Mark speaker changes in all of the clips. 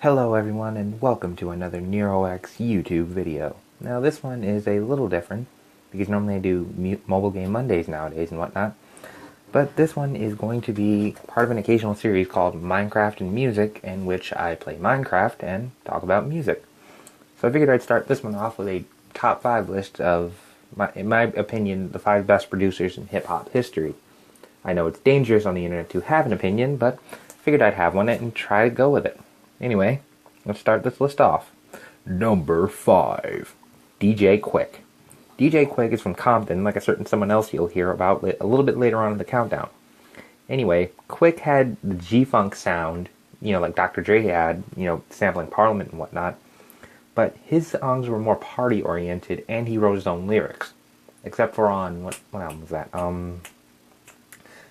Speaker 1: Hello everyone and welcome to another NeuroX YouTube video. Now this one is a little different because normally I do mobile game Mondays nowadays and whatnot. But this one is going to be part of an occasional series called Minecraft and Music, in which I play Minecraft and talk about music. So I figured I'd start this one off with a top 5 list of, in my opinion, the 5 best producers in hip-hop history. I know it's dangerous on the internet to have an opinion, but I figured I'd have one and try to go with it. Anyway, let's start this list off. Number 5. DJ Quik. DJ Quik is from Compton, like a certain someone else you'll hear about a little bit later on in the countdown. Anyway, Quik had the G-Funk sound, like Dr. Dre had, sampling Parliament and whatnot. But his songs were more party-oriented, and he wrote his own lyrics. Except for on, what album was that?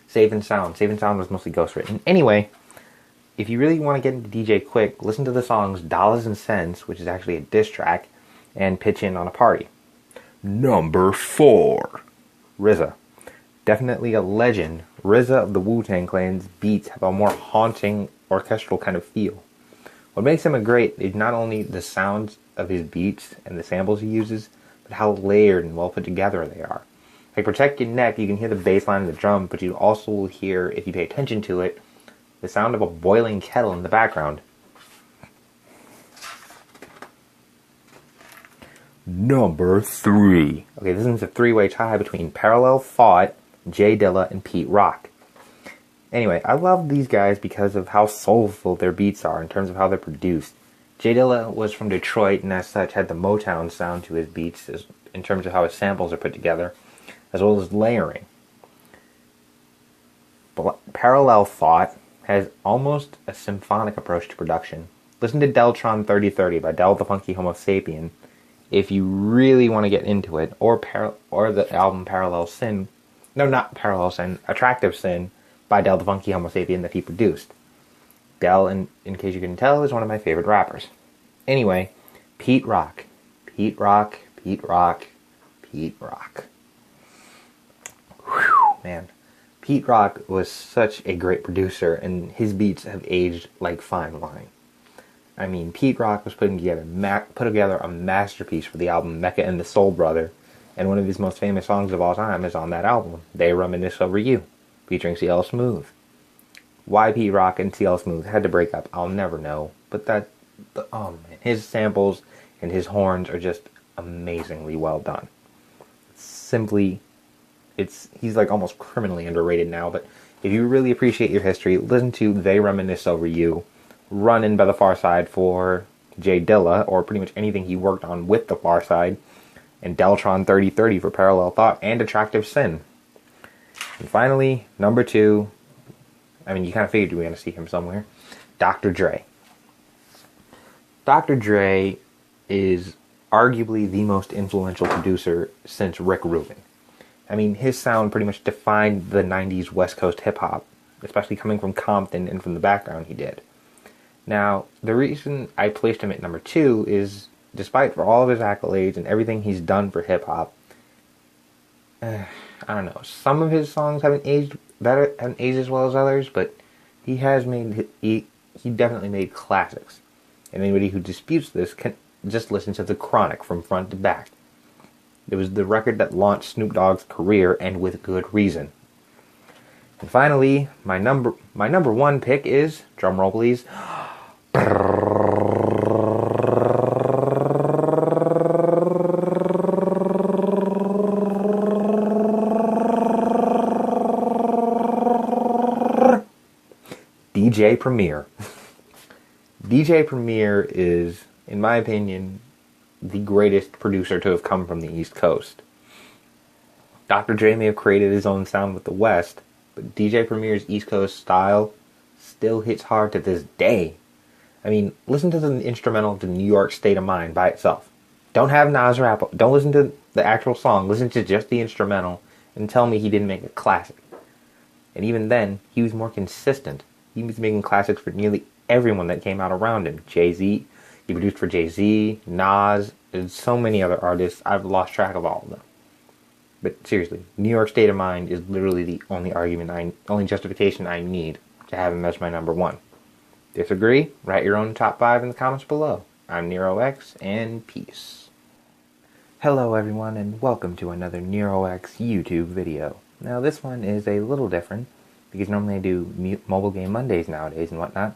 Speaker 1: Safe and Sound. Safe and Sound was mostly ghostwritten. Anyway, if you really want to get into DJ Quik, listen to the songs Dollars and Cents, which is actually a diss track, and Pitch In on a Party. Number 4. RZA. Definitely a legend. RZA of the Wu-Tang Clan's beats have a more haunting, orchestral kind of feel. What makes him a great is not only the sounds of his beats and the samples he uses, but how layered and well put together they are. Like Protect Your Neck, you can hear the bass line of the drum, but you also will hear, if you pay attention to it, the sound of a boiling kettle in the background. Number 3. Okay, this is a 3-way tie between Parallel Thought, J Dilla, and Pete Rock. Anyway, I love these guys because of how soulful their beats are in terms of how they're produced. J Dilla was from Detroit and as such had the Motown sound to his beats in terms of how his samples are put together, as well as layering. Parallel Thought has almost a symphonic approach to production. Listen to Deltron 3030 by Del the Funky Homo Sapien if you really want to get into it, or the album Parallel Sin. No, not Parallel Sin, Attractive Sin by Del the Funky Homo Sapien that he produced. Del, in case you couldn't tell, is one of my favorite rappers. Anyway, Pete Rock. Pete Rock, Pete Rock, Pete Rock. Whew, man. Pete Rock was such a great producer, and his beats have aged like fine wine. I mean, Pete Rock was put together a masterpiece for the album Mecca and the Soul Brother, and one of his most famous songs of all time is on that album, They Reminisce Over You, featuring CL Smooth. Why Pete Rock and CL Smooth had to break up, I'll never know, but oh man, his samples and his horns are just amazingly well done. He's like almost criminally underrated now, but if you really appreciate your history, listen to They Reminisce Over You, Runnin' by the Pharcyde for J Dilla, or pretty much anything he worked on with the Pharcyde, and Deltron 3030 for Parallel Thought, and Attractive Sin. And finally, number 2, I mean, you kind of figured you were going to see him somewhere, Dr. Dre. Dr. Dre is arguably the most influential producer since Rick Rubin. I mean, his sound pretty much defined the 90s West Coast hip-hop, especially coming from Compton and from the background he did. Now, the reason I placed him at number 2 is, despite for all of his accolades and everything he's done for hip-hop, I don't know, some of his songs haven't aged as well as others, but he definitely made classics. And anybody who disputes this can just listen to The Chronic from front to back. It was the record that launched Snoop Dogg's career, and with good reason. And finally, my number 1 pick is, drumroll please, DJ Premier. DJ Premier is, in my opinion, the greatest producer to have come from the East Coast. Dr. Dre may have created his own sound with the West, but DJ Premier's East Coast style still hits hard to this day. I mean, listen to the instrumental to New York State of Mind by itself. Don't have Nas rap. Don't listen to the actual song. Listen to just the instrumental and tell me he didn't make a classic. And even then, he was more consistent. He was making classics for nearly everyone that came out around him. Jay-Z, he produced for Jay-Z, Nas, and so many other artists. I've lost track of all of them. But seriously, New York State of Mind is literally the only justification I need to have him as my number one. Disagree? Write your own top 5 in the comments below. I'm NeroX, and peace. Hello everyone, and welcome to another NeroX YouTube video. Now this one is a little different, because normally I do Mobile Game Mondays nowadays and whatnot.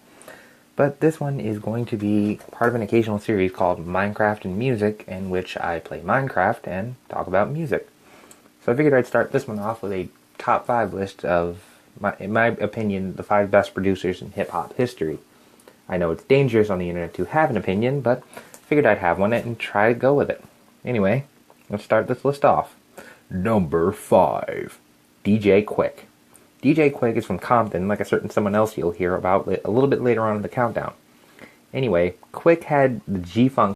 Speaker 1: But this one is going to be part of an occasional series called Minecraft and Music, in which I play Minecraft and talk about music. So I figured I'd start this one off with a top 5 list of, in my opinion, the 5 best producers in hip-hop history. I know it's dangerous on the internet to have an opinion, but I figured I'd have one and try to go with it. Anyway, let's start this list off. Number 5. DJ Quik. DJ Quik is from Compton, like a certain someone else you'll hear about a little bit later on in the countdown. Anyway, Quik had the G-Funk